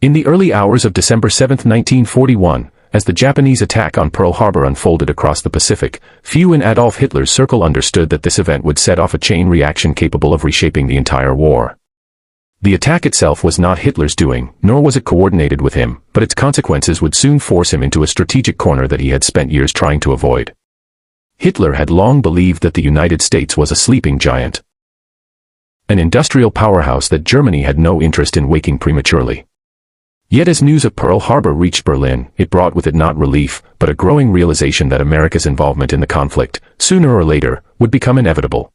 In the early hours of December 7, 1941, as the Japanese attack on Pearl Harbor unfolded across the Pacific, few in Adolf Hitler's circle understood that this event would set off a chain reaction capable of reshaping the entire war. The attack itself was not Hitler's doing, nor was it coordinated with him, but its consequences would soon force him into a strategic corner that he had spent years trying to avoid. Hitler had long believed that the United States was a sleeping giant, an industrial powerhouse that Germany had no interest in waking prematurely. Yet as news of Pearl Harbor reached Berlin, it brought with it not relief, but a growing realization that America's involvement in the conflict, sooner or later, would become inevitable.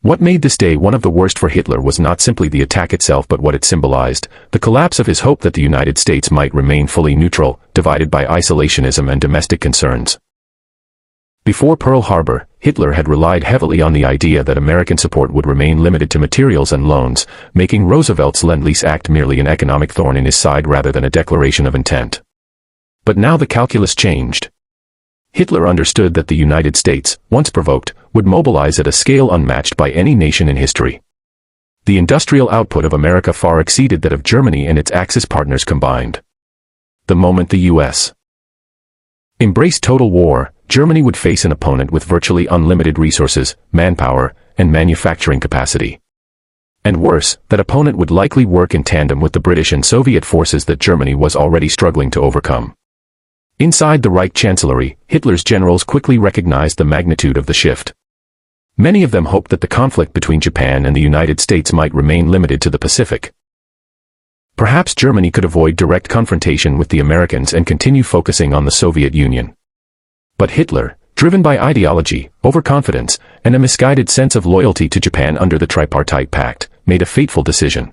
What made this day one of the worst for Hitler was not simply the attack itself but what it symbolized, the collapse of his hope that the United States might remain fully neutral, divided by isolationism and domestic concerns. Before Pearl Harbor, Hitler had relied heavily on the idea that American support would remain limited to materials and loans, making Roosevelt's Lend-Lease Act merely an economic thorn in his side rather than a declaration of intent. But now the calculus changed. Hitler understood that the United States, once provoked, would mobilize at a scale unmatched by any nation in history. The industrial output of America far exceeded that of Germany and its Axis partners combined. The moment the U.S. embraced total war, Germany would face an opponent with virtually unlimited resources, manpower, and manufacturing capacity. And worse, that opponent would likely work in tandem with the British and Soviet forces that Germany was already struggling to overcome. Inside the Reich Chancellery, Hitler's generals quickly recognized the magnitude of the shift. Many of them hoped that the conflict between Japan and the United States might remain limited to the Pacific. Perhaps Germany could avoid direct confrontation with the Americans and continue focusing on the Soviet Union. But Hitler, driven by ideology, overconfidence, and a misguided sense of loyalty to Japan under the Tripartite Pact, made a fateful decision.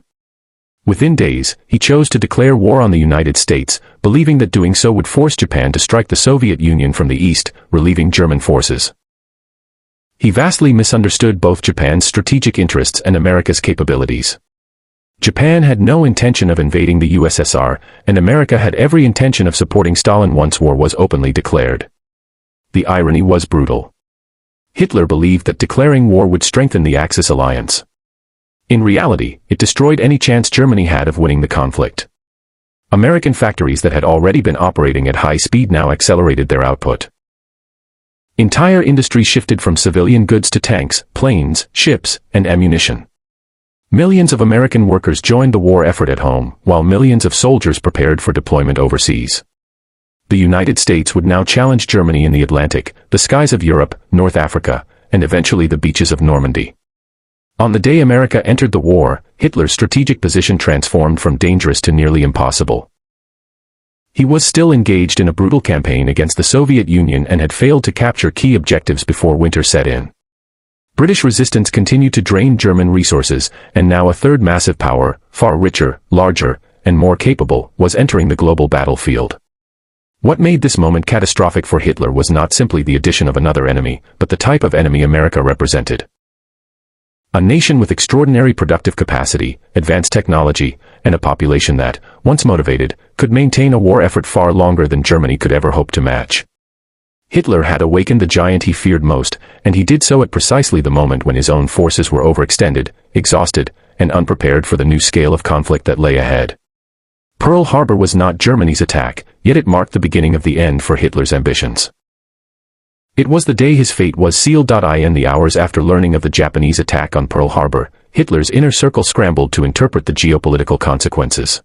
Within days, he chose to declare war on the United States, believing that doing so would force Japan to strike the Soviet Union from the east, relieving German forces. He vastly misunderstood both Japan's strategic interests and America's capabilities. Japan had no intention of invading the USSR, and America had every intention of supporting Stalin once war was openly declared. The irony was brutal. Hitler believed that declaring war would strengthen the Axis alliance. In reality, it destroyed any chance Germany had of winning the conflict. American factories that had already been operating at high speed now accelerated their output. Entire industries shifted from civilian goods to tanks, planes, ships, and ammunition. Millions of American workers joined the war effort at home, while millions of soldiers prepared for deployment overseas. The United States would now challenge Germany in the Atlantic, the skies of Europe, North Africa, and eventually the beaches of Normandy. On the day America entered the war, Hitler's strategic position transformed from dangerous to nearly impossible. He was still engaged in a brutal campaign against the Soviet Union and had failed to capture key objectives before winter set in. British resistance continued to drain German resources, and now a third massive power, far richer, larger, and more capable, was entering the global battlefield. What made this moment catastrophic for Hitler was not simply the addition of another enemy, but the type of enemy America represented. A nation with extraordinary productive capacity, advanced technology, and a population that, once motivated, could maintain a war effort far longer than Germany could ever hope to match. Hitler had awakened the giant he feared most, and he did so at precisely the moment when his own forces were overextended, exhausted, and unprepared for the new scale of conflict that lay ahead. Pearl Harbor was not Germany's attack, yet it marked the beginning of the end for Hitler's ambitions. It was the day his fate was sealed. In the hours after learning of the Japanese attack on Pearl Harbor, Hitler's inner circle scrambled to interpret the geopolitical consequences.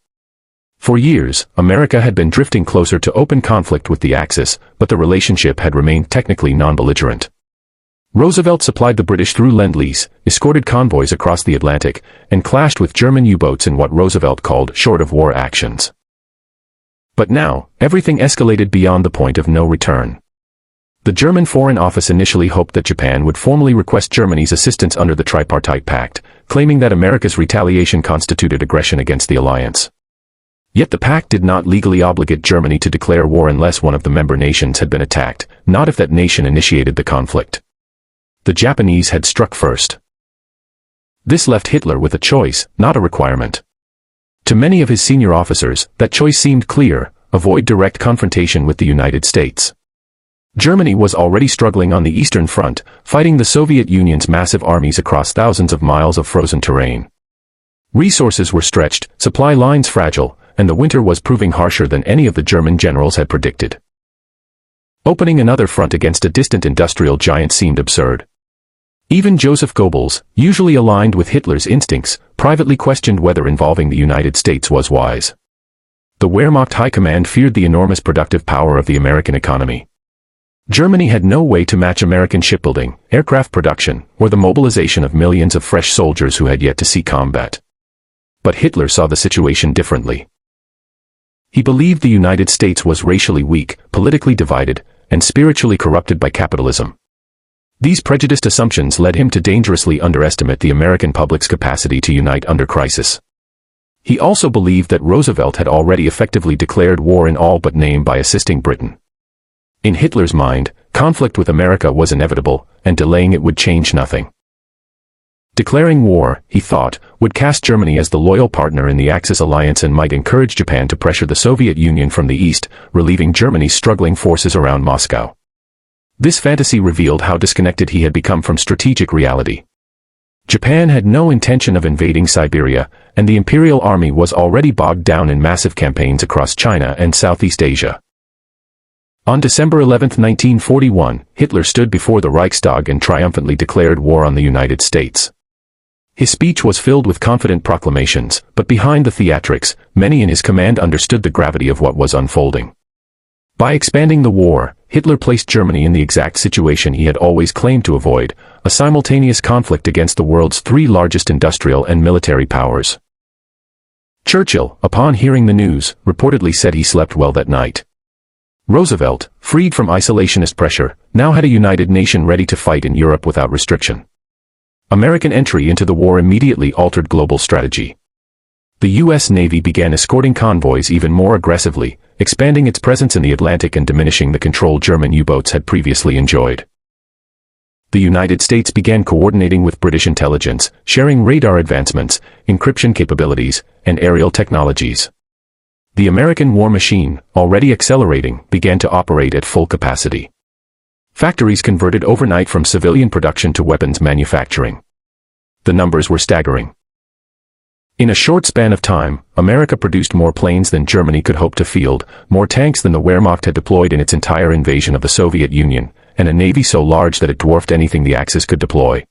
For years, America had been drifting closer to open conflict with the Axis, but the relationship had remained technically non-belligerent. Roosevelt supplied the British through Lend-Lease, escorted convoys across the Atlantic, and clashed with German U-boats in what Roosevelt called short-of-war actions. But now, everything escalated beyond the point of no return. The German Foreign Office initially hoped that Japan would formally request Germany's assistance under the Tripartite Pact, claiming that America's retaliation constituted aggression against the alliance. Yet the pact did not legally obligate Germany to declare war unless one of the member nations had been attacked, not if that nation initiated the conflict. The Japanese had struck first. This left Hitler with a choice, not a requirement. To many of his senior officers, that choice seemed clear: avoid direct confrontation with the United States. Germany was already struggling on the Eastern Front, fighting the Soviet Union's massive armies across thousands of miles of frozen terrain. Resources were stretched, supply lines fragile, and the winter was proving harsher than any of the German generals had predicted. Opening another front against a distant industrial giant seemed absurd. Even Joseph Goebbels, usually aligned with Hitler's instincts, privately questioned whether involving the United States was wise. The Wehrmacht High Command feared the enormous productive power of the American economy. Germany had no way to match American shipbuilding, aircraft production, or the mobilization of millions of fresh soldiers who had yet to see combat. But Hitler saw the situation differently. He believed the United States was racially weak, politically divided, and spiritually corrupted by capitalism. These prejudiced assumptions led him to dangerously underestimate the American public's capacity to unite under crisis. He also believed that Roosevelt had already effectively declared war in all but name by assisting Britain. In Hitler's mind, conflict with America was inevitable, and delaying it would change nothing. Declaring war, he thought, would cast Germany as the loyal partner in the Axis alliance and might encourage Japan to pressure the Soviet Union from the east, relieving Germany's struggling forces around Moscow. This fantasy revealed how disconnected he had become from strategic reality. Japan had no intention of invading Siberia, and the Imperial Army was already bogged down in massive campaigns across China and Southeast Asia. On December 11, 1941, Hitler stood before the Reichstag and triumphantly declared war on the United States. His speech was filled with confident proclamations, but behind the theatrics, many in his command understood the gravity of what was unfolding. By expanding the war, Hitler placed Germany in the exact situation he had always claimed to avoid, a simultaneous conflict against the world's three largest industrial and military powers. Churchill, upon hearing the news, reportedly said he slept well that night. Roosevelt, freed from isolationist pressure, now had a united nation ready to fight in Europe without restriction. American entry into the war immediately altered global strategy. The U.S. Navy began escorting convoys even more aggressively, expanding its presence in the Atlantic and diminishing the control German U-boats had previously enjoyed. The United States began coordinating with British intelligence, sharing radar advancements, encryption capabilities, and aerial technologies. The American war machine, already accelerating, began to operate at full capacity. Factories converted overnight from civilian production to weapons manufacturing. The numbers were staggering. In a short span of time, America produced more planes than Germany could hope to field, more tanks than the Wehrmacht had deployed in its entire invasion of the Soviet Union, and a navy so large that it dwarfed anything the Axis could deploy.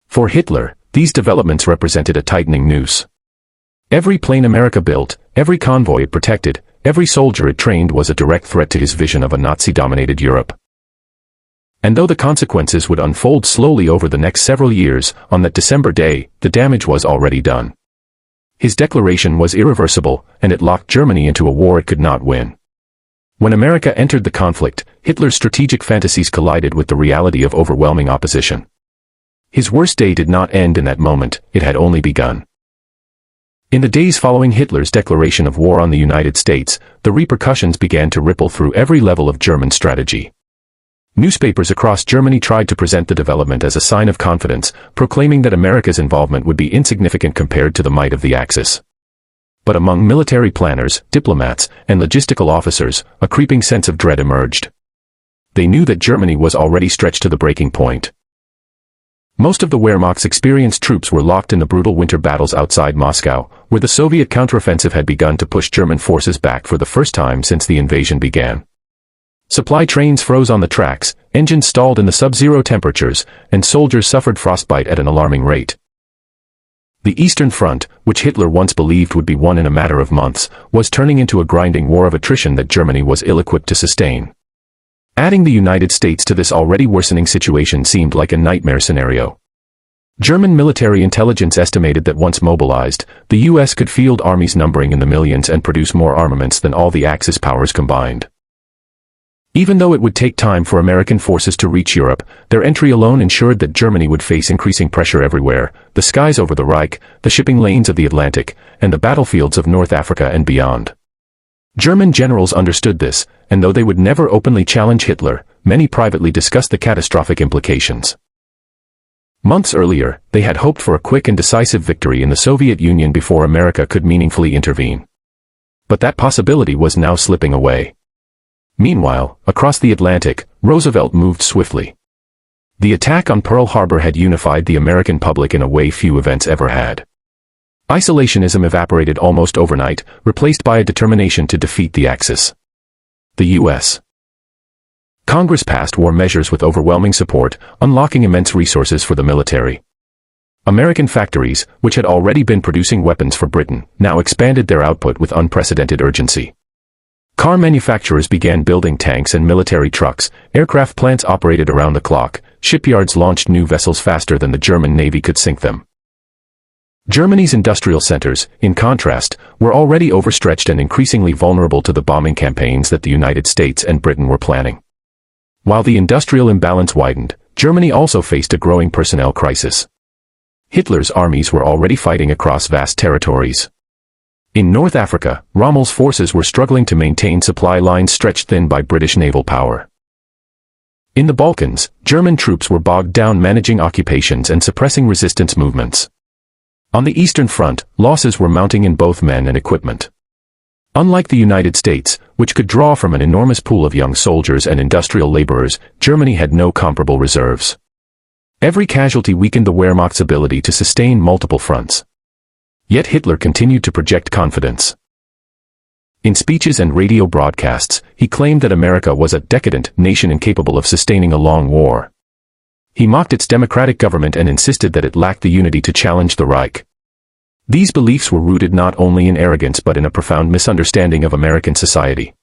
For Hitler, these developments represented a tightening noose. Every plane America built, every convoy it protected, every soldier it trained was a direct threat to his vision of a Nazi-dominated Europe. And though the consequences would unfold slowly over the next several years, on that December day, the damage was already done. His declaration was irreversible, and it locked Germany into a war it could not win. When America entered the conflict, Hitler's strategic fantasies collided with the reality of overwhelming opposition. His worst day did not end in that moment, it had only begun. In the days following Hitler's declaration of war on the United States, the repercussions began to ripple through every level of German strategy. Newspapers across Germany tried to present the development as a sign of confidence, proclaiming that America's involvement would be insignificant compared to the might of the Axis. But among military planners, diplomats, and logistical officers, a creeping sense of dread emerged. They knew that Germany was already stretched to the breaking point. Most of the Wehrmacht's experienced troops were locked in the brutal winter battles outside Moscow, where the Soviet counteroffensive had begun to push German forces back for the first time since the invasion began. Supply trains froze on the tracks, engines stalled in the sub-zero temperatures, and soldiers suffered frostbite at an alarming rate. The Eastern Front, which Hitler once believed would be won in a matter of months, was turning into a grinding war of attrition that Germany was ill-equipped to sustain. Adding the United States to this already worsening situation seemed like a nightmare scenario. German military intelligence estimated that once mobilized, the U.S. could field armies numbering in the millions and produce more armaments than all the Axis powers combined. Even though it would take time for American forces to reach Europe, their entry alone ensured that Germany would face increasing pressure everywhere, the skies over the Reich, the shipping lanes of the Atlantic, and the battlefields of North Africa and beyond. German generals understood this, and though they would never openly challenge Hitler, many privately discussed the catastrophic implications. Months earlier, they had hoped for a quick and decisive victory in the Soviet Union before America could meaningfully intervene. But that possibility was now slipping away. Meanwhile, across the Atlantic, Roosevelt moved swiftly. The attack on Pearl Harbor had unified the American public in a way few events ever had. Isolationism evaporated almost overnight, replaced by a determination to defeat the Axis. The U.S. Congress passed war measures with overwhelming support, unlocking immense resources for the military. American factories, which had already been producing weapons for Britain, now expanded their output with unprecedented urgency. Car manufacturers began building tanks and military trucks, aircraft plants operated around the clock, shipyards launched new vessels faster than the German Navy could sink them. Germany's industrial centers, in contrast, were already overstretched and increasingly vulnerable to the bombing campaigns that the United States and Britain were planning. While the industrial imbalance widened, Germany also faced a growing personnel crisis. Hitler's armies were already fighting across vast territories. In North Africa, Rommel's forces were struggling to maintain supply lines stretched thin by British naval power. In the Balkans, German troops were bogged down managing occupations and suppressing resistance movements. On the Eastern Front, losses were mounting in both men and equipment. Unlike the United States, which could draw from an enormous pool of young soldiers and industrial laborers, Germany had no comparable reserves. Every casualty weakened the Wehrmacht's ability to sustain multiple fronts. Yet Hitler continued to project confidence. In speeches and radio broadcasts, he claimed that America was a decadent nation incapable of sustaining a long war. He mocked its democratic government and insisted that it lacked the unity to challenge the Reich. These beliefs were rooted not only in arrogance but in a profound misunderstanding of American society.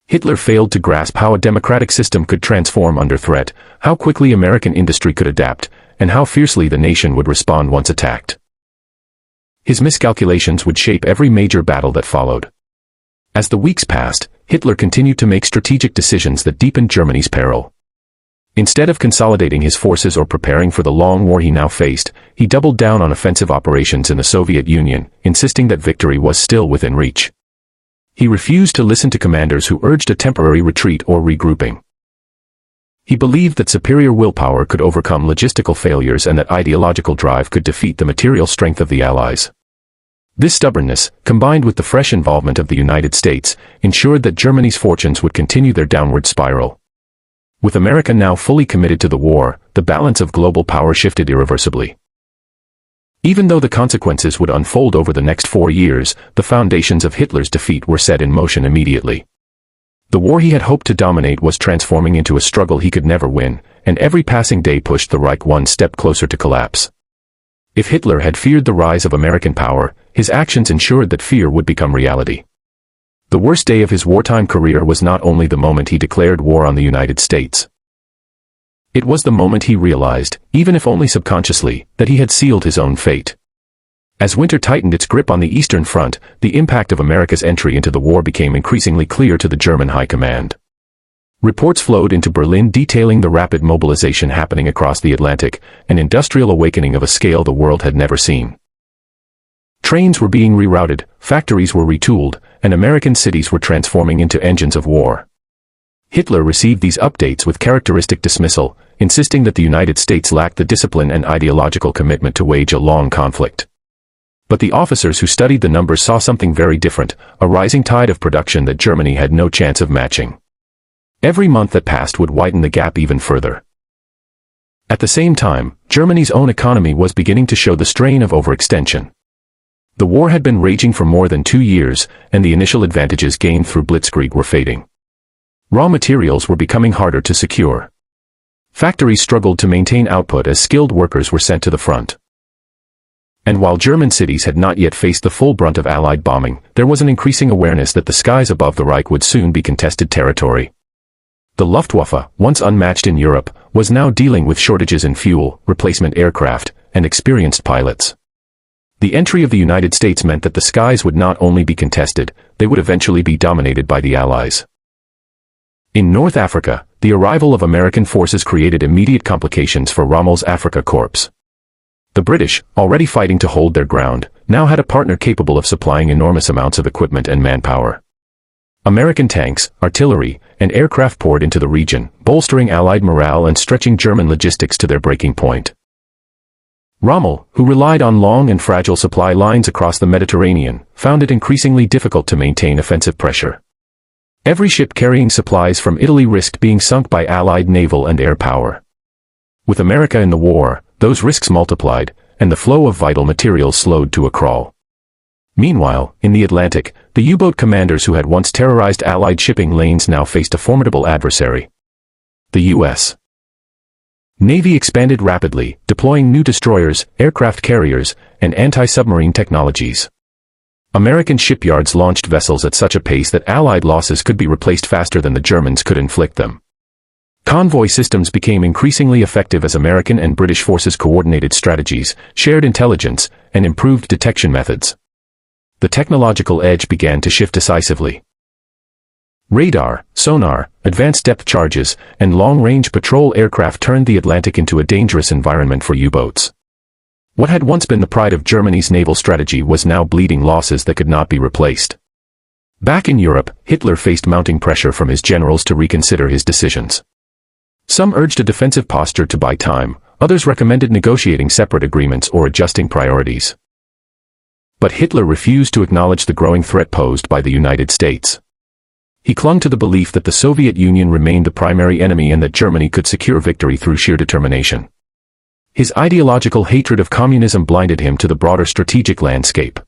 Hitler failed to grasp how a democratic system could transform under threat, how quickly American industry could adapt, and how fiercely the nation would respond once attacked. His miscalculations would shape every major battle that followed. As the weeks passed, Hitler continued to make strategic decisions that deepened Germany's peril. Instead of consolidating his forces or preparing for the long war he now faced, he doubled down on offensive operations in the Soviet Union, insisting that victory was still within reach. He refused to listen to commanders who urged a temporary retreat or regrouping. He believed that superior willpower could overcome logistical failures and that ideological drive could defeat the material strength of the Allies. This stubbornness, combined with the fresh involvement of the United States, ensured that Germany's fortunes would continue their downward spiral. With America now fully committed to the war, the balance of global power shifted irreversibly. Even though the consequences would unfold over the next 4 years, the foundations of Hitler's defeat were set in motion immediately. The war he had hoped to dominate was transforming into a struggle he could never win, and every passing day pushed the Reich one step closer to collapse. If Hitler had feared the rise of American power, his actions ensured that fear would become reality. The worst day of his wartime career was not only the moment he declared war on the United States. It was the moment he realized, even if only subconsciously, that he had sealed his own fate. As winter tightened its grip on the Eastern Front, the impact of America's entry into the war became increasingly clear to the German High Command. Reports flowed into Berlin detailing the rapid mobilization happening across the Atlantic, an industrial awakening of a scale the world had never seen. Trains were being rerouted, factories were retooled, and American cities were transforming into engines of war. Hitler received these updates with characteristic dismissal, insisting that the United States lacked the discipline and ideological commitment to wage a long conflict. But the officers who studied the numbers saw something very different, a rising tide of production that Germany had no chance of matching. Every month that passed would widen the gap even further. At the same time, Germany's own economy was beginning to show the strain of overextension. The war had been raging for more than 2 years, and the initial advantages gained through blitzkrieg were fading. Raw materials were becoming harder to secure. Factories struggled to maintain output as skilled workers were sent to the front. And while German cities had not yet faced the full brunt of Allied bombing, there was an increasing awareness that the skies above the Reich would soon be contested territory. The Luftwaffe, once unmatched in Europe, was now dealing with shortages in fuel, replacement aircraft, and experienced pilots. The entry of the United States meant that the skies would not only be contested, they would eventually be dominated by the Allies. In North Africa, the arrival of American forces created immediate complications for Rommel's Afrika Korps. The British, already fighting to hold their ground, now had a partner capable of supplying enormous amounts of equipment and manpower. American tanks, artillery, and aircraft poured into the region, bolstering Allied morale and stretching German logistics to their breaking point. Rommel, who relied on long and fragile supply lines across the Mediterranean, found it increasingly difficult to maintain offensive pressure. Every ship carrying supplies from Italy risked being sunk by Allied naval and air power. With America in the war, those risks multiplied, and the flow of vital materials slowed to a crawl. Meanwhile, in the Atlantic, the U-boat commanders who had once terrorized Allied shipping lanes now faced a formidable adversary. The U.S. Navy expanded rapidly, deploying new destroyers, aircraft carriers, and anti-submarine technologies. American shipyards launched vessels at such a pace that Allied losses could be replaced faster than the Germans could inflict them. Convoy systems became increasingly effective as American and British forces coordinated strategies, shared intelligence, and improved detection methods. The technological edge began to shift decisively. Radar, sonar, advanced depth charges, and long-range patrol aircraft turned the Atlantic into a dangerous environment for U-boats. What had once been the pride of Germany's naval strategy was now bleeding losses that could not be replaced. Back in Europe, Hitler faced mounting pressure from his generals to reconsider his decisions. Some urged a defensive posture to buy time, others recommended negotiating separate agreements or adjusting priorities. But Hitler refused to acknowledge the growing threat posed by the United States. He clung to the belief that the Soviet Union remained the primary enemy and that Germany could secure victory through sheer determination. His ideological hatred of communism blinded him to the broader strategic landscape.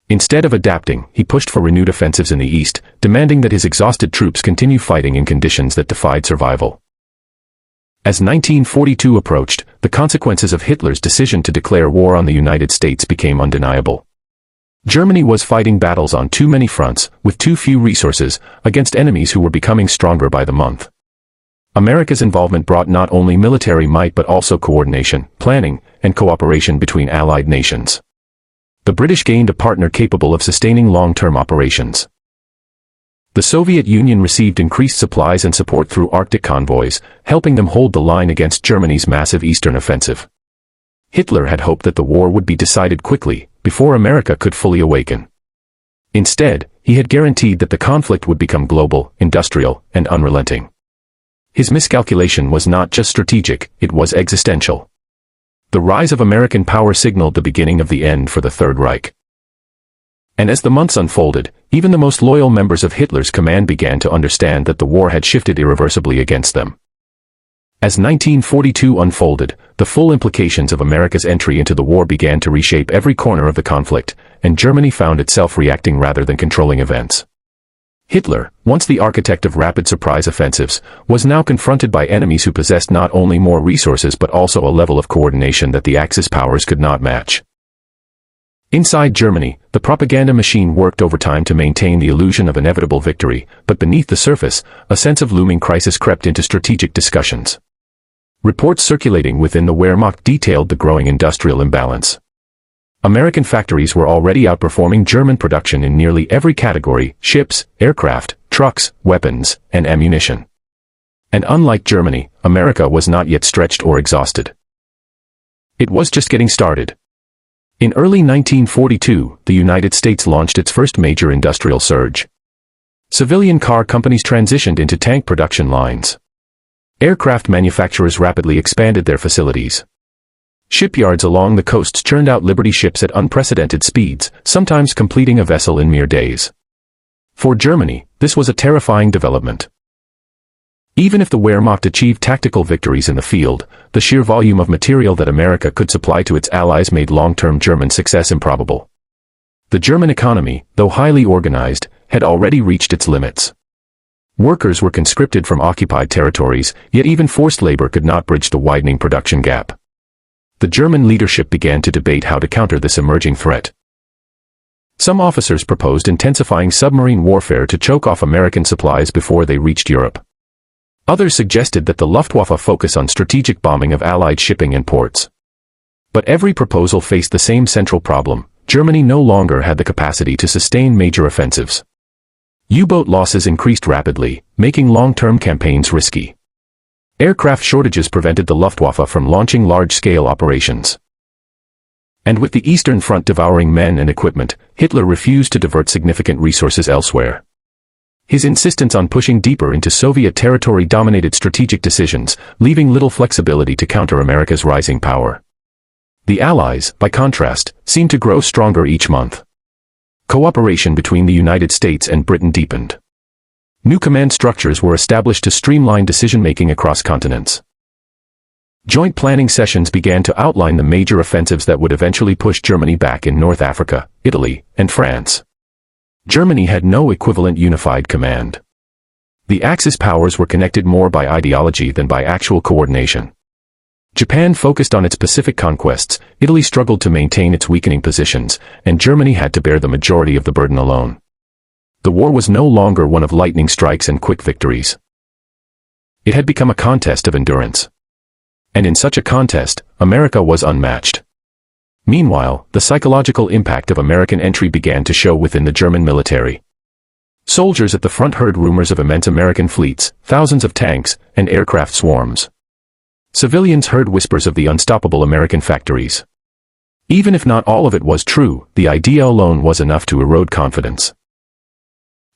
Instead of adapting, he pushed for renewed offensives in the East, demanding that his exhausted troops continue fighting in conditions that defied survival. As 1942 approached, the consequences of Hitler's decision to declare war on the United States became undeniable. Germany was fighting battles on too many fronts, with too few resources, against enemies who were becoming stronger by the month. America's involvement brought not only military might but also coordination, planning, and cooperation between allied nations. The British gained a partner capable of sustaining long-term operations. The Soviet Union received increased supplies and support through Arctic convoys, helping them hold the line against Germany's massive eastern offensive. Hitler had hoped that the war would be decided quickly, before America could fully awaken. Instead, he had guaranteed that the conflict would become global, industrial, and unrelenting. His miscalculation was not just strategic, it was existential. The rise of American power signaled the beginning of the end for the Third Reich. And as the months unfolded, even the most loyal members of Hitler's command began to understand that the war had shifted irreversibly against them. As 1942 unfolded, the full implications of America's entry into the war began to reshape every corner of the conflict, and Germany found itself reacting rather than controlling events. Hitler, once the architect of rapid surprise offensives, was now confronted by enemies who possessed not only more resources but also a level of coordination that the Axis powers could not match. Inside Germany, the propaganda machine worked overtime to maintain the illusion of inevitable victory, but beneath the surface, a sense of looming crisis crept into strategic discussions. Reports circulating within the Wehrmacht detailed the growing industrial imbalance. American factories were already outperforming German production in nearly every category: ships, aircraft, trucks, weapons, and ammunition. And unlike Germany, America was not yet stretched or exhausted. It was just getting started. In early 1942, the United States launched its first major industrial surge. Civilian car companies transitioned into tank production lines. Aircraft manufacturers rapidly expanded their facilities. Shipyards along the coasts churned out Liberty ships at unprecedented speeds, sometimes completing a vessel in mere days. For Germany, this was a terrifying development. Even if the Wehrmacht achieved tactical victories in the field, the sheer volume of material that America could supply to its allies made long-term German success improbable. The German economy, though highly organized, had already reached its limits. Workers were conscripted from occupied territories, yet even forced labor could not bridge the widening production gap. The German leadership began to debate how to counter this emerging threat. Some officers proposed intensifying submarine warfare to choke off American supplies before they reached Europe. Others suggested that the Luftwaffe focus on strategic bombing of Allied shipping and ports. But every proposal faced the same central problem: Germany no longer had the capacity to sustain major offensives. U-boat losses increased rapidly, making long-term campaigns risky. Aircraft shortages prevented the Luftwaffe from launching large-scale operations. And with the Eastern Front devouring men and equipment, Hitler refused to divert significant resources elsewhere. His insistence on pushing deeper into Soviet territory dominated strategic decisions, leaving little flexibility to counter America's rising power. The Allies, by contrast, seemed to grow stronger each month. Cooperation between the United States and Britain deepened. New command structures were established to streamline decision-making across continents. Joint planning sessions began to outline the major offensives that would eventually push Germany back in North Africa, Italy, and France. Germany had no equivalent unified command. The Axis powers were connected more by ideology than by actual coordination. Japan focused on its Pacific conquests, Italy struggled to maintain its weakening positions, and Germany had to bear the majority of the burden alone. The war was no longer one of lightning strikes and quick victories. It had become a contest of endurance. And in such a contest, America was unmatched. Meanwhile, the psychological impact of American entry began to show within the German military. Soldiers at the front heard rumors of immense American fleets, thousands of tanks, and aircraft swarms. Civilians heard whispers of the unstoppable American factories. Even if not all of it was true, the idea alone was enough to erode confidence.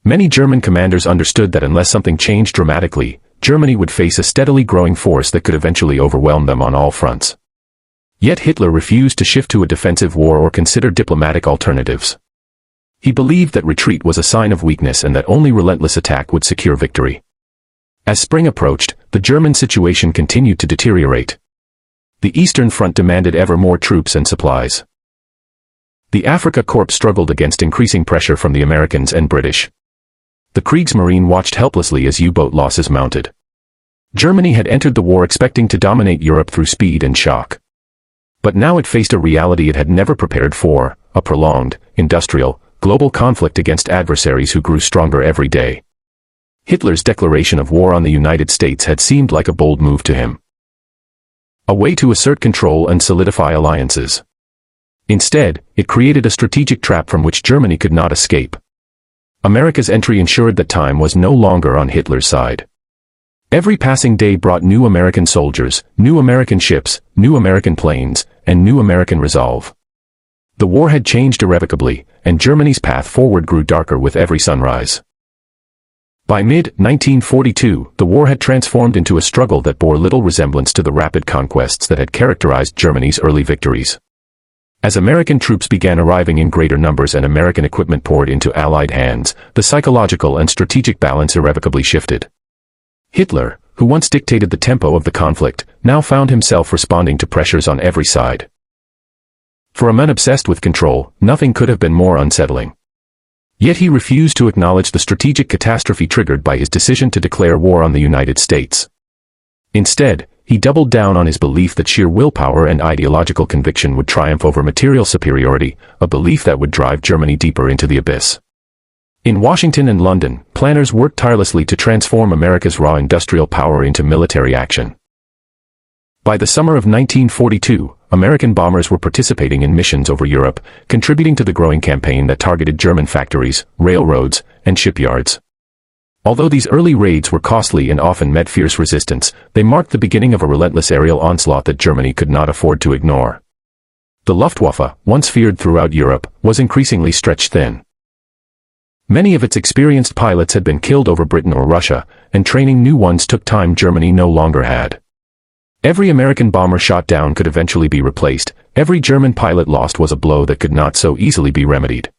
Many German commanders understood that unless something changed dramatically, Germany would face a steadily growing force that could eventually overwhelm them on all fronts. Yet Hitler refused to shift to a defensive war or consider diplomatic alternatives. He believed that retreat was a sign of weakness and that only relentless attack would secure victory. As spring approached, the German situation continued to deteriorate. The Eastern Front demanded ever more troops and supplies. The Afrika Korps struggled against increasing pressure from the Americans and British. The Kriegsmarine watched helplessly as U-boat losses mounted. Germany had entered the war expecting to dominate Europe through speed and shock. But now it faced a reality it had never prepared for, a prolonged, industrial, global conflict against adversaries who grew stronger every day. Hitler's declaration of war on the United States had seemed like a bold move to him. A way to assert control and solidify alliances. Instead, it created a strategic trap from which Germany could not escape. America's entry ensured that time was no longer on Hitler's side. Every passing day brought new American soldiers, new American ships, new American planes, and new American resolve. The war had changed irrevocably, and Germany's path forward grew darker with every sunrise. By mid-1942, the war had transformed into a struggle that bore little resemblance to the rapid conquests that had characterized Germany's early victories. As American troops began arriving in greater numbers and American equipment poured into Allied hands, the psychological and strategic balance irrevocably shifted. Hitler, who once dictated the tempo of the conflict, now found himself responding to pressures on every side. For a man obsessed with control, nothing could have been more unsettling. Yet he refused to acknowledge the strategic catastrophe triggered by his decision to declare war on the United States. Instead, he doubled down on his belief that sheer willpower and ideological conviction would triumph over material superiority, a belief that would drive Germany deeper into the abyss. In Washington and London, planners worked tirelessly to transform America's raw industrial power into military action. By the summer of 1942, American bombers were participating in missions over Europe, contributing to the growing campaign that targeted German factories, railroads, and shipyards. Although these early raids were costly and often met fierce resistance, they marked the beginning of a relentless aerial onslaught that Germany could not afford to ignore. The Luftwaffe, once feared throughout Europe, was increasingly stretched thin. Many of its experienced pilots had been killed over Britain or Russia, and training new ones took time Germany no longer had. Every American bomber shot down could eventually be replaced, every German pilot lost was a blow that could not so easily be remedied.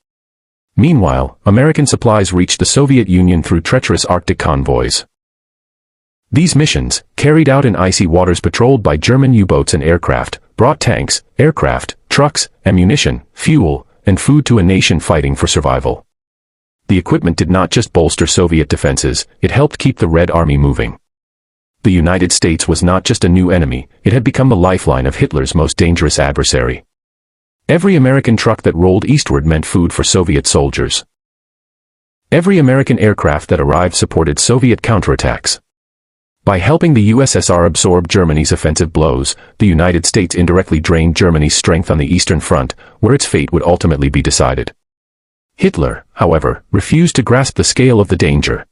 Meanwhile, American supplies reached the Soviet Union through treacherous Arctic convoys. These missions, carried out in icy waters patrolled by German U-boats and aircraft, brought tanks, aircraft, trucks, ammunition, fuel, and food to a nation fighting for survival. The equipment did not just bolster Soviet defenses, it helped keep the Red Army moving. The United States was not just a new enemy, it had become the lifeline of Hitler's most dangerous adversary. Every American truck that rolled eastward meant food for Soviet soldiers. Every American aircraft that arrived supported Soviet counterattacks. By helping the USSR absorb Germany's offensive blows, the United States indirectly drained Germany's strength on the Eastern Front, where its fate would ultimately be decided. Hitler, however, refused to grasp the scale of the danger.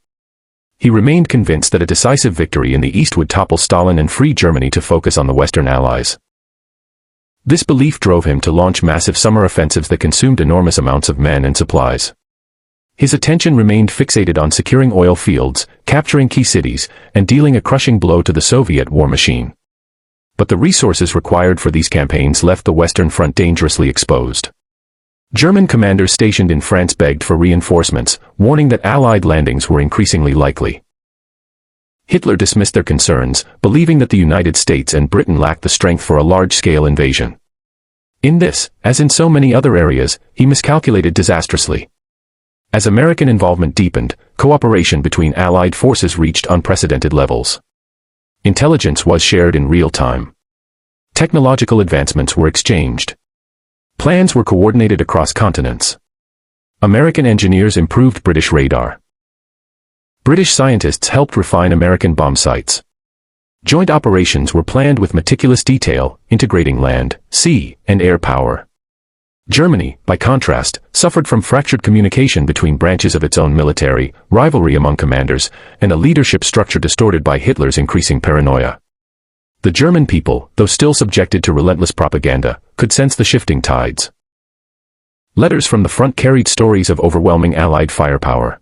He remained convinced that a decisive victory in the East would topple Stalin and free Germany to focus on the Western Allies. This belief drove him to launch massive summer offensives that consumed enormous amounts of men and supplies. His attention remained fixated on securing oil fields, capturing key cities, and dealing a crushing blow to the Soviet war machine. But the resources required for these campaigns left the Western Front dangerously exposed. German commanders stationed in France begged for reinforcements, warning that Allied landings were increasingly likely. Hitler dismissed their concerns, believing that the United States and Britain lacked the strength for a large-scale invasion. In this, as in so many other areas, he miscalculated disastrously. As American involvement deepened, cooperation between Allied forces reached unprecedented levels. Intelligence was shared in real time. Technological advancements were exchanged. Plans were coordinated across continents. American engineers improved British radar. British scientists helped refine American bomb sites. Joint operations were planned with meticulous detail, integrating land, sea, and air power. Germany, by contrast, suffered from fractured communication between branches of its own military, rivalry among commanders, and a leadership structure distorted by Hitler's increasing paranoia. The German people, though still subjected to relentless propaganda, could sense the shifting tides. Letters from the front carried stories of overwhelming Allied firepower.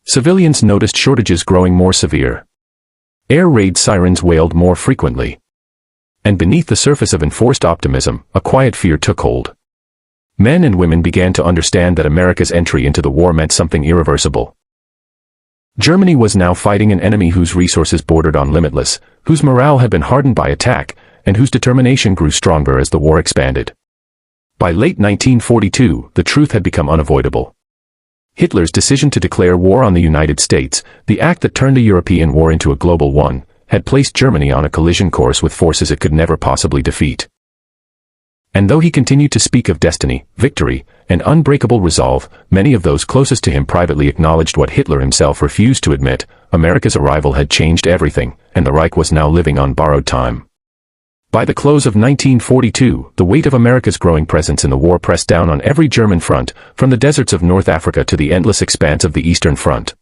Civilians noticed shortages growing more severe. Air raid sirens wailed more frequently. And beneath the surface of enforced optimism, a quiet fear took hold. Men and women began to understand that America's entry into the war meant something irreversible. Germany was now fighting an enemy whose resources bordered on limitless, whose morale had been hardened by attack, and whose determination grew stronger as the war expanded. By late 1942, the truth had become unavoidable. Hitler's decision to declare war on the United States, the act that turned a European war into a global one, had placed Germany on a collision course with forces it could never possibly defeat. And though he continued to speak of destiny, victory, and unbreakable resolve, many of those closest to him privately acknowledged what Hitler himself refused to admit: America's arrival had changed everything, and the Reich was now living on borrowed time. By the close of 1942, the weight of America's growing presence in the war pressed down on every German front, from the deserts of North Africa to the endless expanse of the Eastern Front.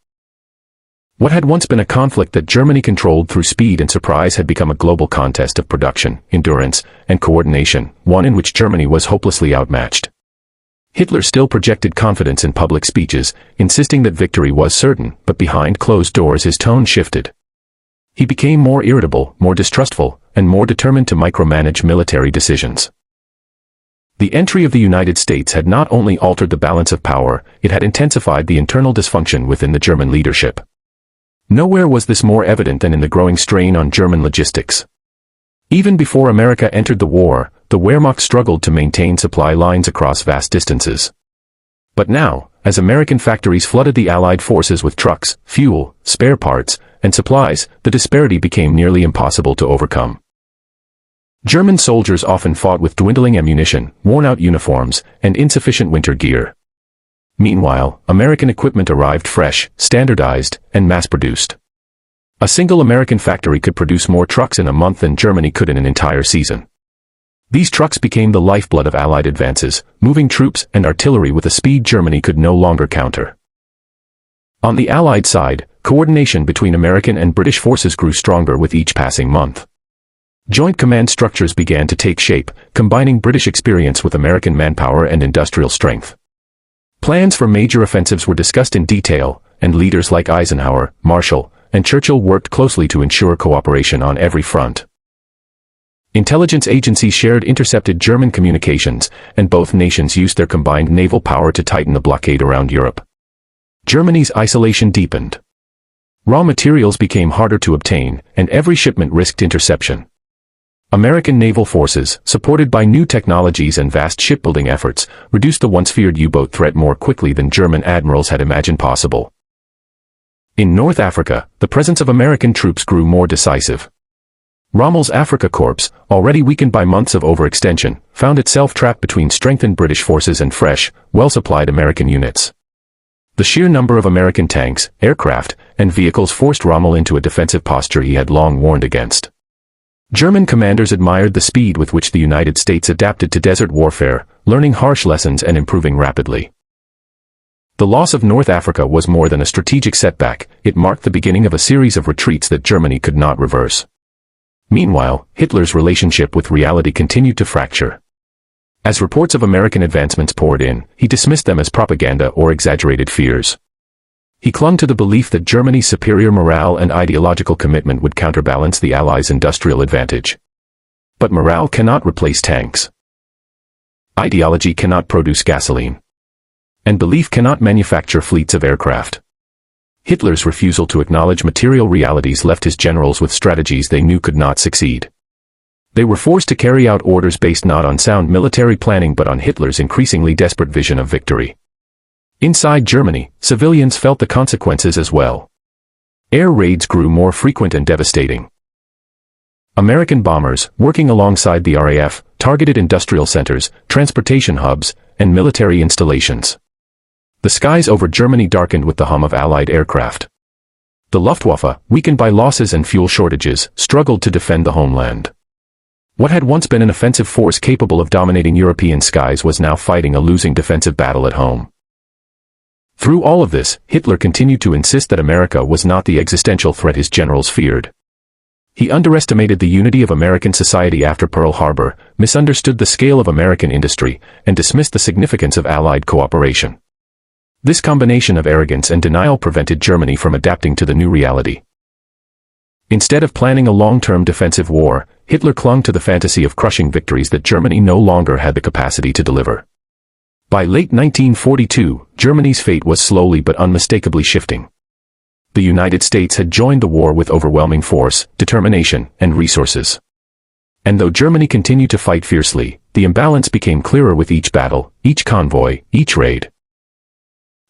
What had once been a conflict that Germany controlled through speed and surprise had become a global contest of production, endurance, and coordination, one in which Germany was hopelessly outmatched. Hitler still projected confidence in public speeches, insisting that victory was certain, but behind closed doors his tone shifted. He became more irritable, more distrustful, and more determined to micromanage military decisions. The entry of the United States had not only altered the balance of power, it had intensified the internal dysfunction within the German leadership. Nowhere was this more evident than in the growing strain on German logistics. Even before America entered the war, the Wehrmacht struggled to maintain supply lines across vast distances. But now, as American factories flooded the Allied forces with trucks, fuel, spare parts, and supplies, the disparity became nearly impossible to overcome. German soldiers often fought with dwindling ammunition, worn-out uniforms, and insufficient winter gear. Meanwhile, American equipment arrived fresh, standardized, and mass-produced. A single American factory could produce more trucks in a month than Germany could in an entire season. These trucks became the lifeblood of Allied advances, moving troops and artillery with a speed Germany could no longer counter. On the Allied side, coordination between American and British forces grew stronger with each passing month. Joint command structures began to take shape, combining British experience with American manpower and industrial strength. Plans for major offensives were discussed in detail, and leaders like Eisenhower, Marshall, and Churchill worked closely to ensure cooperation on every front. Intelligence agencies shared intercepted German communications, and both nations used their combined naval power to tighten the blockade around Europe. Germany's isolation deepened. Raw materials became harder to obtain, and every shipment risked interception. American naval forces, supported by new technologies and vast shipbuilding efforts, reduced the once feared U-boat threat more quickly than German admirals had imagined possible. In North Africa, the presence of American troops grew more decisive. Rommel's Afrika Korps, already weakened by months of overextension, found itself trapped between strengthened British forces and fresh, well-supplied American units. The sheer number of American tanks, aircraft, and vehicles forced Rommel into a defensive posture he had long warned against. German commanders admired the speed with which the United States adapted to desert warfare, learning harsh lessons and improving rapidly. The loss of North Africa was more than a strategic setback, it marked the beginning of a series of retreats that Germany could not reverse. Meanwhile, Hitler's relationship with reality continued to fracture. As reports of American advancements poured in, he dismissed them as propaganda or exaggerated fears. He clung to the belief that Germany's superior morale and ideological commitment would counterbalance the Allies' industrial advantage. But morale cannot replace tanks. Ideology cannot produce gasoline. And belief cannot manufacture fleets of aircraft. Hitler's refusal to acknowledge material realities left his generals with strategies they knew could not succeed. They were forced to carry out orders based not on sound military planning but on Hitler's increasingly desperate vision of victory. Inside Germany, civilians felt the consequences as well. Air raids grew more frequent and devastating. American bombers, working alongside the RAF, targeted industrial centers, transportation hubs, and military installations. The skies over Germany darkened with the hum of Allied aircraft. The Luftwaffe, weakened by losses and fuel shortages, struggled to defend the homeland. What had once been an offensive force capable of dominating European skies was now fighting a losing defensive battle at home. Through all of this, Hitler continued to insist that America was not the existential threat his generals feared. He underestimated the unity of American society after Pearl Harbor, misunderstood the scale of American industry, and dismissed the significance of Allied cooperation. This combination of arrogance and denial prevented Germany from adapting to the new reality. Instead of planning a long-term defensive war, Hitler clung to the fantasy of crushing victories that Germany no longer had the capacity to deliver. By late 1942, Germany's fate was slowly but unmistakably shifting. The United States had joined the war with overwhelming force, determination, and resources. And though Germany continued to fight fiercely, the imbalance became clearer with each battle, each convoy, each raid.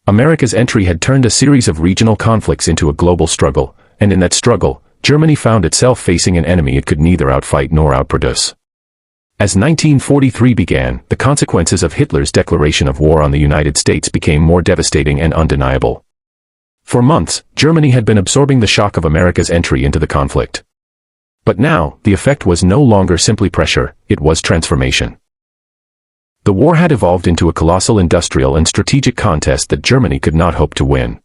America's entry had turned a series of regional conflicts into a global struggle, and in that struggle, Germany found itself facing an enemy it could neither outfight nor outproduce. As 1943 began, the consequences of Hitler's declaration of war on the United States became more devastating and undeniable. For months, Germany had been absorbing the shock of America's entry into the conflict. But now, the effect was no longer simply pressure, it was transformation. The war had evolved into a colossal industrial and strategic contest that Germany could not hope to win.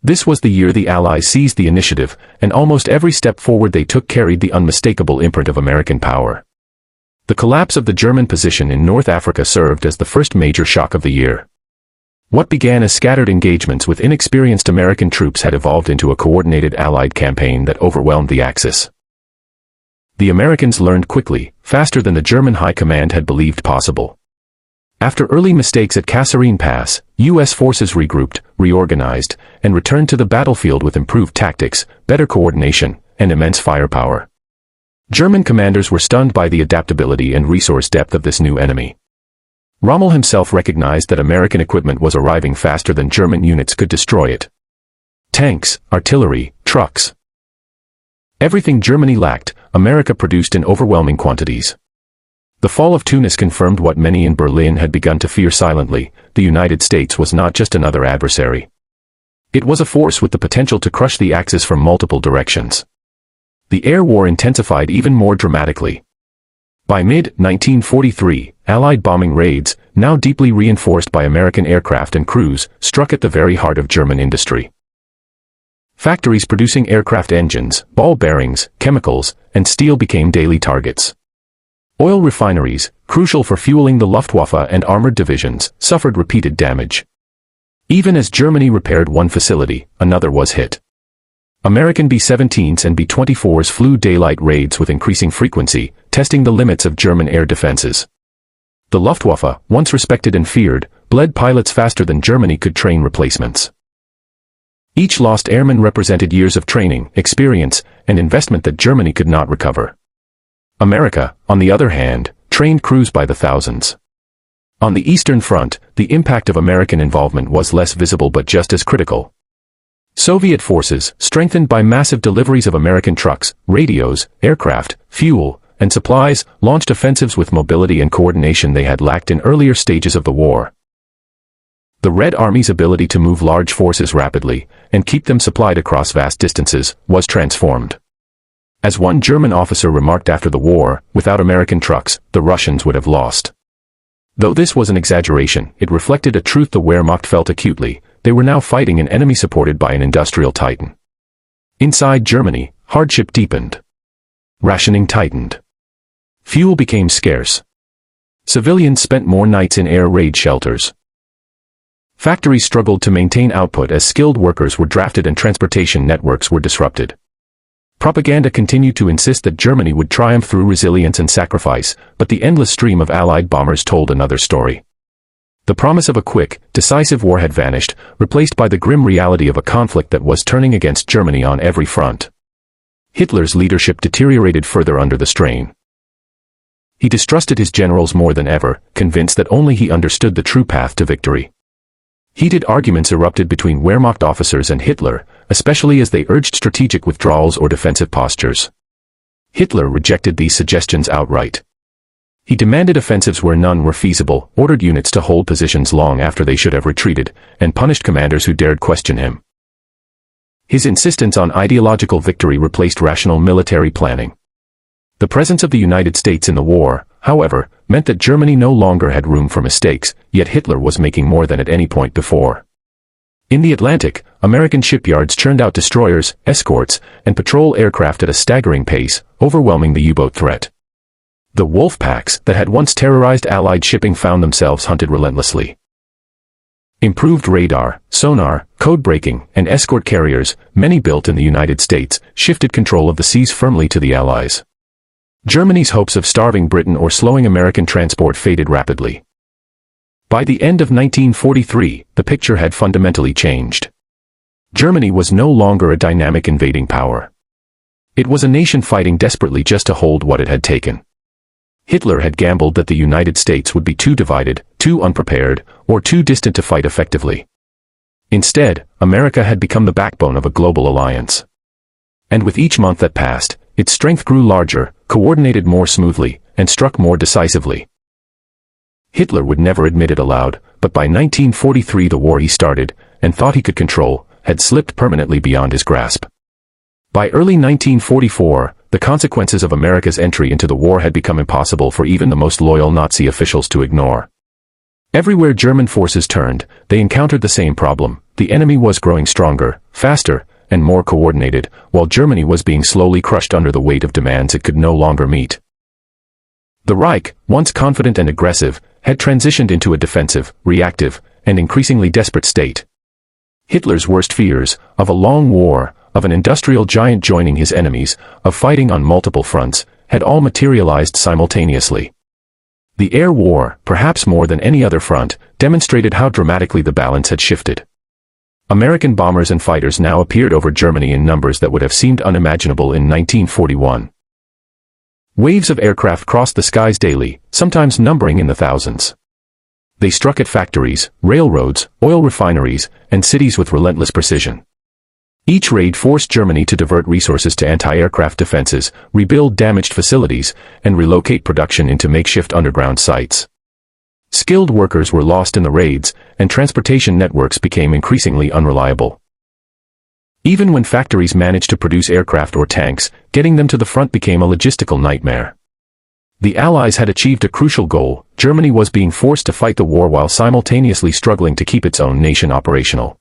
This was the year the Allies seized the initiative, and almost every step forward they took carried the unmistakable imprint of American power. The collapse of the German position in North Africa served as the first major shock of the year. What began as scattered engagements with inexperienced American troops had evolved into a coordinated Allied campaign that overwhelmed the Axis. The Americans learned quickly, faster than the German high command had believed possible. After early mistakes at Kasserine Pass, U.S. forces regrouped, reorganized, and returned to the battlefield with improved tactics, better coordination, and immense firepower. German commanders were stunned by the adaptability and resource depth of this new enemy. Rommel himself recognized that American equipment was arriving faster than German units could destroy it. Tanks, artillery, trucks. Everything Germany lacked, America produced in overwhelming quantities. The fall of Tunis confirmed what many in Berlin had begun to fear silently: the United States was not just another adversary. It was a force with the potential to crush the Axis from multiple directions. The air war intensified even more dramatically. By mid-1943, Allied bombing raids, now deeply reinforced by American aircraft and crews, struck at the very heart of German industry. Factories producing aircraft engines, ball bearings, chemicals, and steel became daily targets. Oil refineries, crucial for fueling the Luftwaffe and armored divisions, suffered repeated damage. Even as Germany repaired one facility, another was hit. American B-17s and B-24s flew daylight raids with increasing frequency, testing the limits of German air defenses. The Luftwaffe, once respected and feared, bled pilots faster than Germany could train replacements. Each lost airman represented years of training, experience, and investment that Germany could not recover. America, on the other hand, trained crews by the thousands. On the Eastern Front, the impact of American involvement was less visible but just as critical. Soviet forces, strengthened by massive deliveries of American trucks, radios, aircraft, fuel, and supplies, launched offensives with mobility and coordination they had lacked in earlier stages of the war. The Red Army's ability to move large forces rapidly, and keep them supplied across vast distances, was transformed. As one German officer remarked after the war, without American trucks, the Russians would have lost. Though this was an exaggeration, it reflected a truth the Wehrmacht felt acutely: they were now fighting an enemy supported by an industrial titan. Inside Germany, hardship deepened. Rationing tightened. Fuel became scarce. Civilians spent more nights in air raid shelters. Factories struggled to maintain output as skilled workers were drafted and transportation networks were disrupted. Propaganda continued to insist that Germany would triumph through resilience and sacrifice, but the endless stream of Allied bombers told another story. The promise of a quick, decisive war had vanished, replaced by the grim reality of a conflict that was turning against Germany on every front. Hitler's leadership deteriorated further under the strain. He distrusted his generals more than ever, convinced that only he understood the true path to victory. Heated arguments erupted between Wehrmacht officers and Hitler, especially as they urged strategic withdrawals or defensive postures. Hitler rejected these suggestions outright. He demanded offensives where none were feasible, ordered units to hold positions long after they should have retreated, and punished commanders who dared question him. His insistence on ideological victory replaced rational military planning. The presence of the United States in the war, however, meant that Germany no longer had room for mistakes, yet Hitler was making more than at any point before. In the Atlantic, American shipyards churned out destroyers, escorts, and patrol aircraft at a staggering pace, overwhelming the U-boat threat. The wolf packs that had once terrorized Allied shipping found themselves hunted relentlessly. Improved radar, sonar, code-breaking, and escort carriers, many built in the United States, shifted control of the seas firmly to the Allies. Germany's hopes of starving Britain or slowing American transport faded rapidly. By the end of 1943, the picture had fundamentally changed. Germany was no longer a dynamic invading power. It was a nation fighting desperately just to hold what it had taken. Hitler had gambled that the United States would be too divided, too unprepared, or too distant to fight effectively. Instead, America had become the backbone of a global alliance. And with each month that passed, its strength grew larger, coordinated more smoothly, and struck more decisively. Hitler would never admit it aloud, but by 1943 the war he started, and thought he could control, had slipped permanently beyond his grasp. By early 1944, the consequences of America's entry into the war had become impossible for even the most loyal Nazi officials to ignore. Everywhere German forces turned, they encountered the same problem. The enemy was growing stronger, faster, and more coordinated, while Germany was being slowly crushed under the weight of demands it could no longer meet. The Reich, once confident and aggressive, had transitioned into a defensive, reactive, and increasingly desperate state. Hitler's worst fears, of a long war, of an industrial giant joining his enemies, of fighting on multiple fronts, had all materialized simultaneously. The air war, perhaps more than any other front, demonstrated how dramatically the balance had shifted. American bombers and fighters now appeared over Germany in numbers that would have seemed unimaginable in 1941. Waves of aircraft crossed the skies daily, sometimes numbering in the thousands. They struck at factories, railroads, oil refineries, and cities with relentless precision. Each raid forced Germany to divert resources to anti-aircraft defenses, rebuild damaged facilities, and relocate production into makeshift underground sites. Skilled workers were lost in the raids, and transportation networks became increasingly unreliable. Even when factories managed to produce aircraft or tanks, getting them to the front became a logistical nightmare. The Allies had achieved a crucial goal. Germany was being forced to fight the war while simultaneously struggling to keep its own nation operational.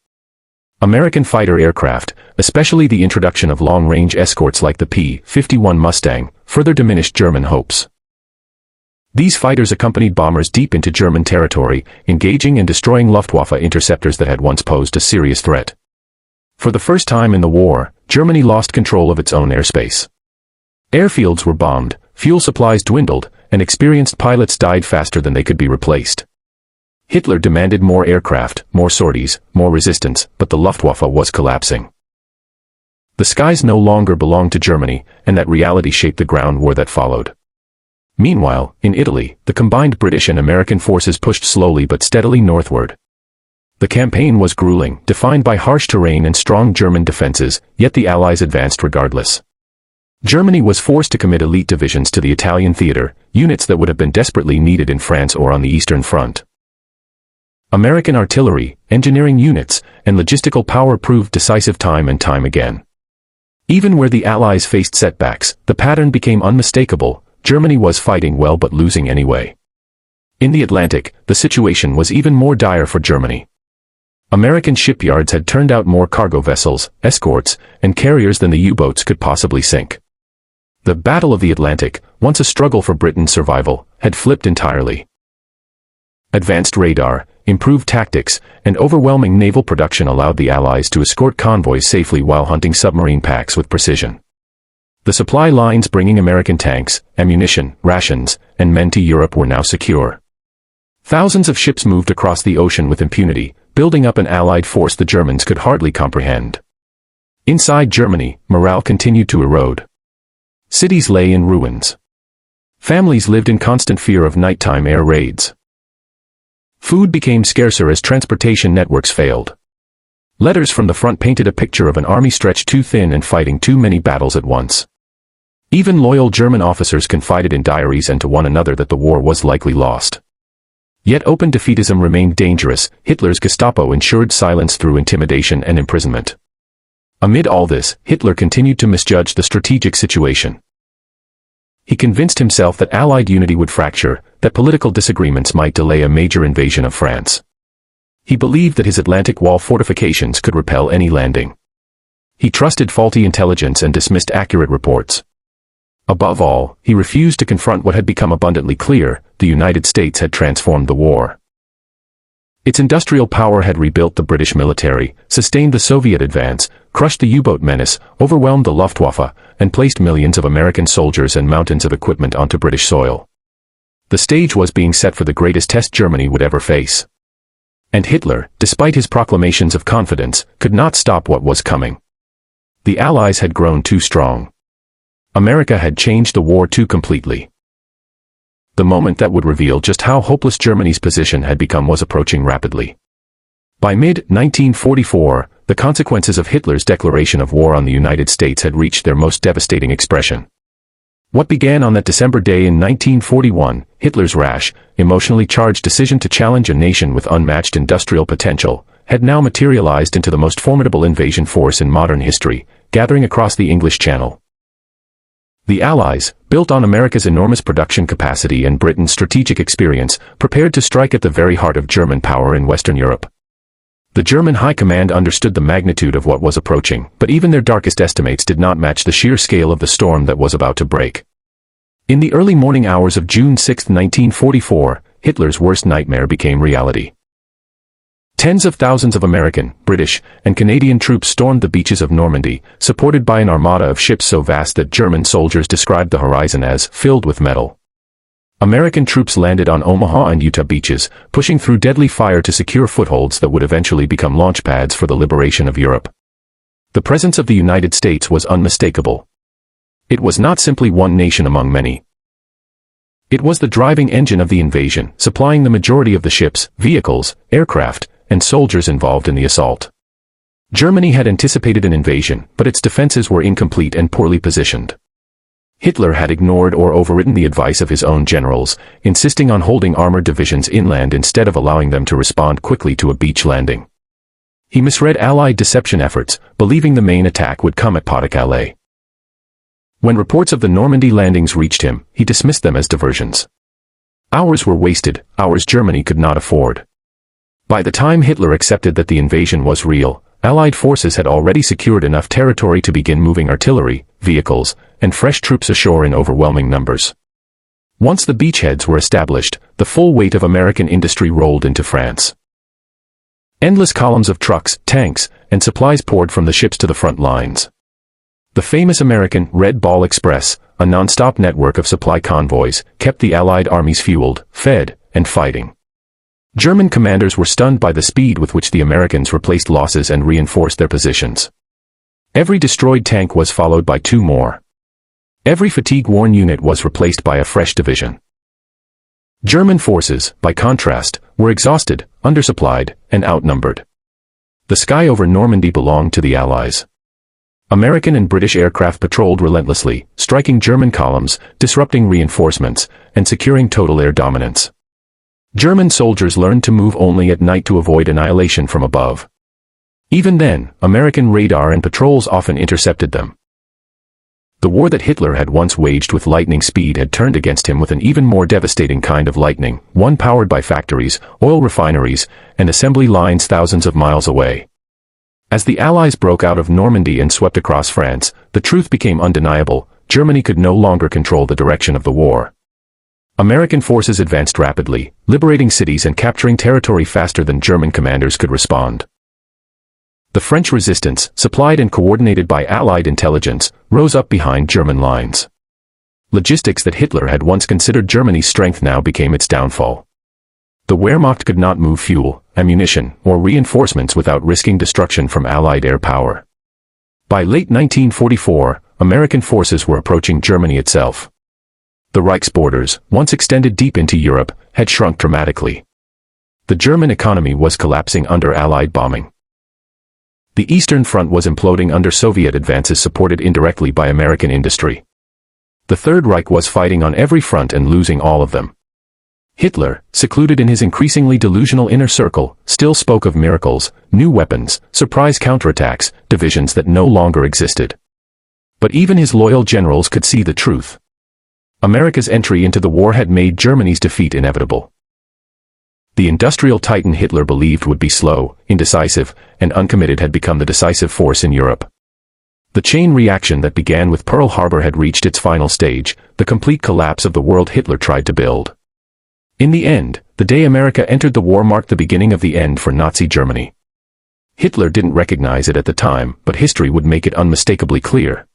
American fighter aircraft, especially the introduction of long-range escorts like the P-51 Mustang, further diminished German hopes. These fighters accompanied bombers deep into German territory, engaging and destroying Luftwaffe interceptors that had once posed a serious threat. For the first time in the war, Germany lost control of its own airspace. Airfields were bombed, fuel supplies dwindled, and experienced pilots died faster than they could be replaced. Hitler demanded more aircraft, more sorties, more resistance, but the Luftwaffe was collapsing. The skies no longer belonged to Germany, and that reality shaped the ground war that followed. Meanwhile, in Italy, the combined British and American forces pushed slowly but steadily northward. The campaign was grueling, defined by harsh terrain and strong German defenses, yet the Allies advanced regardless. Germany was forced to commit elite divisions to the Italian theater, units that would have been desperately needed in France or on the Eastern Front. American artillery, engineering units, and logistical power proved decisive time and time again. Even where the Allies faced setbacks, the pattern became unmistakable. Germany was fighting well but losing anyway. In the Atlantic, the situation was even more dire for Germany. American shipyards had turned out more cargo vessels, escorts, and carriers than the U-boats could possibly sink. The Battle of the Atlantic, once a struggle for Britain's survival, had flipped entirely. Advanced radar, improved tactics, and overwhelming naval production allowed the Allies to escort convoys safely while hunting submarine packs with precision. The supply lines bringing American tanks, ammunition, rations, and men to Europe were now secure. Thousands of ships moved across the ocean with impunity, building up an Allied force the Germans could hardly comprehend. Inside Germany, morale continued to erode. Cities lay in ruins. Families lived in constant fear of nighttime air raids. Food became scarcer as transportation networks failed. Letters from the front painted a picture of an army stretched too thin and fighting too many battles at once. Even loyal German officers confided in diaries and to one another that the war was likely lost. Yet open defeatism remained dangerous. Hitler's Gestapo ensured silence through intimidation and imprisonment. Amid all this, Hitler continued to misjudge the strategic situation. He convinced himself that Allied unity would fracture, that political disagreements might delay a major invasion of France. He believed that his Atlantic Wall fortifications could repel any landing. He trusted faulty intelligence and dismissed accurate reports. Above all, he refused to confront what had become abundantly clear: the United States had transformed the war. Its industrial power had rebuilt the British military, sustained the Soviet advance, crushed the U-boat menace, overwhelmed the Luftwaffe, and placed millions of American soldiers and mountains of equipment onto British soil. The stage was being set for the greatest test Germany would ever face. And Hitler, despite his proclamations of confidence, could not stop what was coming. The Allies had grown too strong. America had changed the war too completely. The moment that would reveal just how hopeless Germany's position had become was approaching rapidly. By mid-1944, the consequences of Hitler's declaration of war on the United States had reached their most devastating expression. What began on that December day in 1941, Hitler's rash, emotionally charged decision to challenge a nation with unmatched industrial potential, had now materialized into the most formidable invasion force in modern history, gathering across the English Channel. The Allies, built on America's enormous production capacity and Britain's strategic experience, prepared to strike at the very heart of German power in Western Europe. The German High Command understood the magnitude of what was approaching, but even their darkest estimates did not match the sheer scale of the storm that was about to break. In the early morning hours of June 6, 1944, Hitler's worst nightmare became reality. Tens of thousands of American, British, and Canadian troops stormed the beaches of Normandy, supported by an armada of ships so vast that German soldiers described the horizon as filled with metal. American troops landed on Omaha and Utah beaches, pushing through deadly fire to secure footholds that would eventually become launch pads for the liberation of Europe. The presence of the United States was unmistakable. It was not simply one nation among many. It was the driving engine of the invasion, supplying the majority of the ships, vehicles, aircraft, and soldiers involved in the assault. Germany had anticipated an invasion, but its defenses were incomplete and poorly positioned. Hitler had ignored or overridden the advice of his own generals, insisting on holding armored divisions inland instead of allowing them to respond quickly to a beach landing. He misread Allied deception efforts, believing the main attack would come at Pas-de-Calais. When reports of the Normandy landings reached him, he dismissed them as diversions. Hours were wasted, hours Germany could not afford. By the time Hitler accepted that the invasion was real, Allied forces had already secured enough territory to begin moving artillery, vehicles, and fresh troops ashore in overwhelming numbers. Once the beachheads were established, the full weight of American industry rolled into France. Endless columns of trucks, tanks, and supplies poured from the ships to the front lines. The famous American Red Ball Express, a non-stop network of supply convoys, kept the Allied armies fueled, fed, and fighting. German commanders were stunned by the speed with which the Americans replaced losses and reinforced their positions. Every destroyed tank was followed by two more. Every fatigue-worn unit was replaced by a fresh division. German forces, by contrast, were exhausted, undersupplied, and outnumbered. The sky over Normandy belonged to the Allies. American and British aircraft patrolled relentlessly, striking German columns, disrupting reinforcements, and securing total air dominance. German soldiers learned to move only at night to avoid annihilation from above. Even then, American radar and patrols often intercepted them. The war that Hitler had once waged with lightning speed had turned against him with an even more devastating kind of lightning, one powered by factories, oil refineries, and assembly lines thousands of miles away. As the Allies broke out of Normandy and swept across France, the truth became undeniable: Germany could no longer control the direction of the war. American forces advanced rapidly, liberating cities and capturing territory faster than German commanders could respond. The French resistance, supplied and coordinated by Allied intelligence, rose up behind German lines. Logistics that Hitler had once considered Germany's strength now became its downfall. The Wehrmacht could not move fuel, ammunition, or reinforcements without risking destruction from Allied air power. By late 1944, American forces were approaching Germany itself. The Reich's borders, once extended deep into Europe, had shrunk dramatically. The German economy was collapsing under Allied bombing. The Eastern Front was imploding under Soviet advances supported indirectly by American industry. The Third Reich was fighting on every front and losing all of them. Hitler, secluded in his increasingly delusional inner circle, still spoke of miracles, new weapons, surprise counterattacks, divisions that no longer existed. But even his loyal generals could see the truth. America's entry into the war had made Germany's defeat inevitable. The industrial titan Hitler believed would be slow, indecisive, and uncommitted had become the decisive force in Europe. The chain reaction that began with Pearl Harbor had reached its final stage, the complete collapse of the world Hitler tried to build. In the end, the day America entered the war marked the beginning of the end for Nazi Germany. Hitler didn't recognize it at the time, but history would make it unmistakably clear.